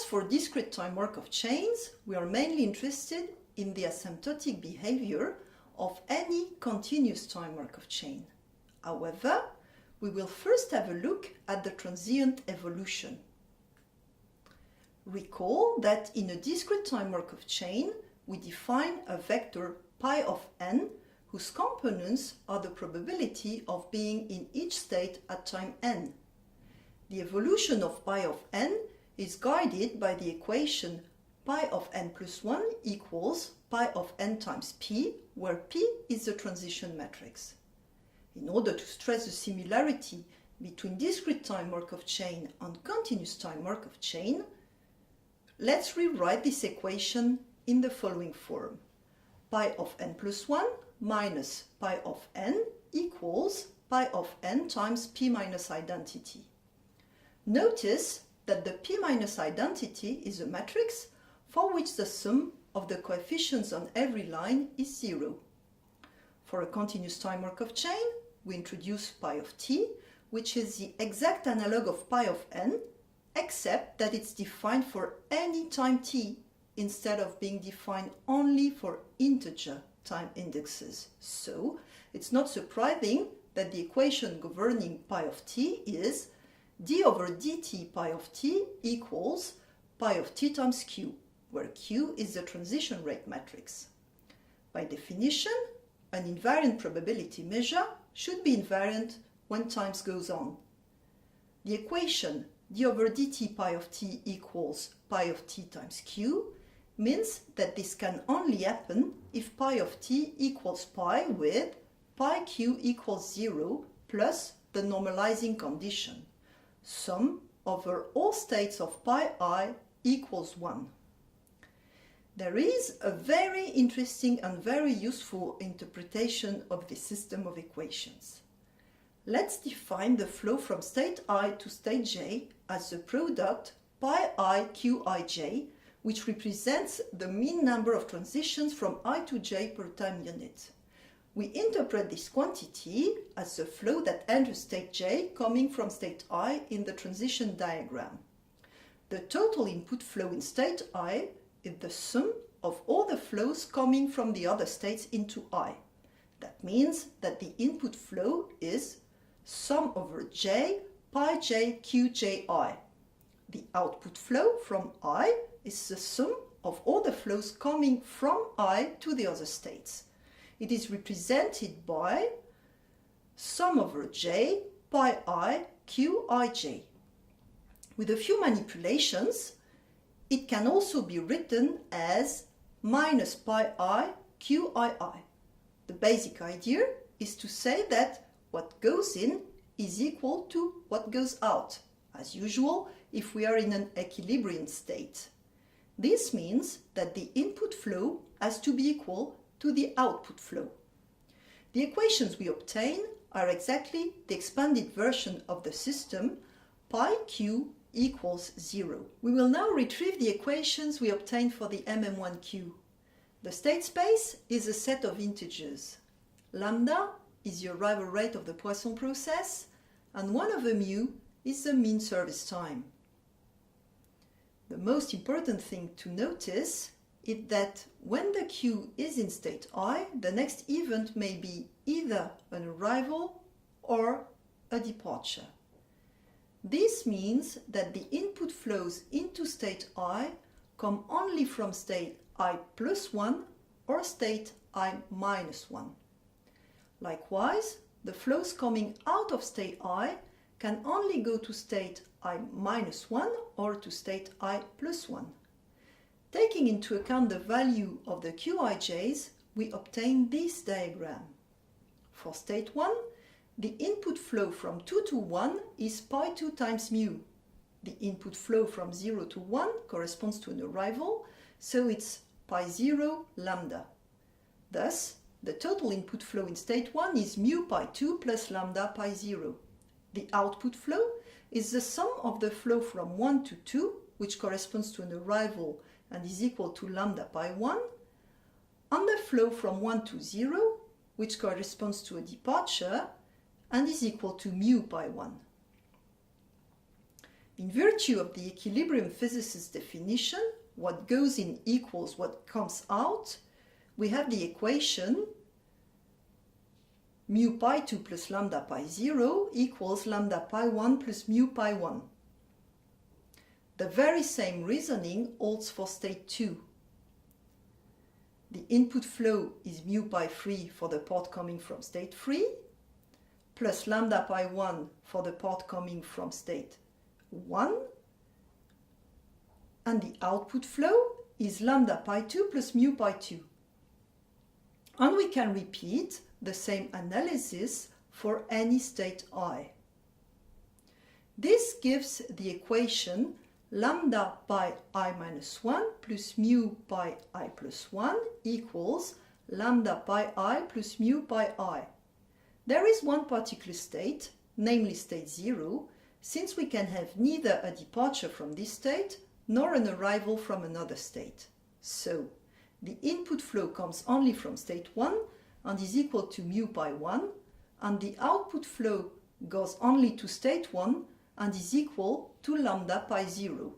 As for discrete time Markov chains, we are mainly interested in the asymptotic behavior of any continuous time Markov chain. However, we will first have a look at the transient evolution. Recall that in a discrete time Markov chain, we define a vector pi of n whose components are the probability of being in each state at time n. The evolution of pi of n is guided by the equation pi of n plus 1 equals pi of n times p, where p is the transition matrix. In order to stress the similarity between discrete time Markov chain and continuous time Markov chain, let's rewrite this equation in the following form. Pi of n plus 1 minus pi of n equals pi of n times p minus identity. Notice that the p minus identity is a matrix for which the sum of the coefficients on every line is 0. For a continuous time Markov chain, we introduce pi of t, which is the exact analog of pi of n, except that it's defined for any time t instead of being defined only for integer time indexes. So, it's not surprising that the equation governing pi of t is d over dt pi of t equals pi of t times q, where q is the transition rate matrix. By definition, an invariant probability measure should be invariant when time goes on. The equation d over dt pi of t equals pi of t times q means that this can only happen if pi of t equals pi with pi q equals 0 plus the normalizing condition, sum over all states of pi I equals 1. There is a very interesting and very useful interpretation of this system of equations. Let's define the flow from state I to state j as the product pi I qij, which represents the mean number of transitions from I to j per time unit. We interpret this quantity as the flow that enters state j coming from state I in the transition diagram. The total input flow in state I is the sum of all the flows coming from the other states into I. That means that the input flow is sum over j pi j qji. The output flow from I is the sum of all the flows coming from I to the other states. It is represented by sum over j pi I qij. With a few manipulations, it can also be written as minus pi I qii. The basic idea is to say that what goes in is equal to what goes out, as usual if we are in an equilibrium state. This means that the input flow has to be equal to the output flow. The equations we obtain are exactly the expanded version of the system pi q equals 0. We will now retrieve the equations we obtained for the MM1Q. The state space is a set of integers. Lambda is the arrival rate of the Poisson process, and 1 over mu is the mean service time. The most important thing to notice is that when the Q is in state I, the next event may be either an arrival or a departure. This means that the input flows into state I come only from state I plus 1 or state I minus 1. Likewise, the flows coming out of state I can only go to state I minus 1 or to state I plus 1. Taking into account the value of the Qij's, we obtain this diagram. For state 1, the input flow from 2 to 1 is pi 2 times mu. The input flow from 0 to 1 corresponds to an arrival, so it's pi 0 lambda. Thus, the total input flow in state 1 is mu pi 2 plus lambda pi 0. The output flow is the sum of the flow from 1 to 2, which corresponds to an arrival and is equal to lambda pi 1, and the flow from 1 to 0, which corresponds to a departure and is equal to mu pi 1. In virtue of the equilibrium physicist's definition, what goes in equals what comes out, we have the equation mu pi 2 plus lambda pi 0 equals lambda pi 1 plus mu pi 1. The very same reasoning holds for state 2. The input flow is mu pi 3 for the part coming from state 3, plus lambda pi 1 for the part coming from state 1, and the output flow is lambda pi 2 plus mu pi 2. And we can repeat the same analysis for any state I. This gives the equation lambda pi I minus 1 plus mu pi I plus 1 equals lambda pi I plus mu pi I. There is one particular state, namely state 0, since we can have neither a departure from this state nor an arrival from another state. So, the input flow comes only from state 1 and is equal to mu pi 1, and the output flow goes only to state 1 and is equal to lambda pi 0.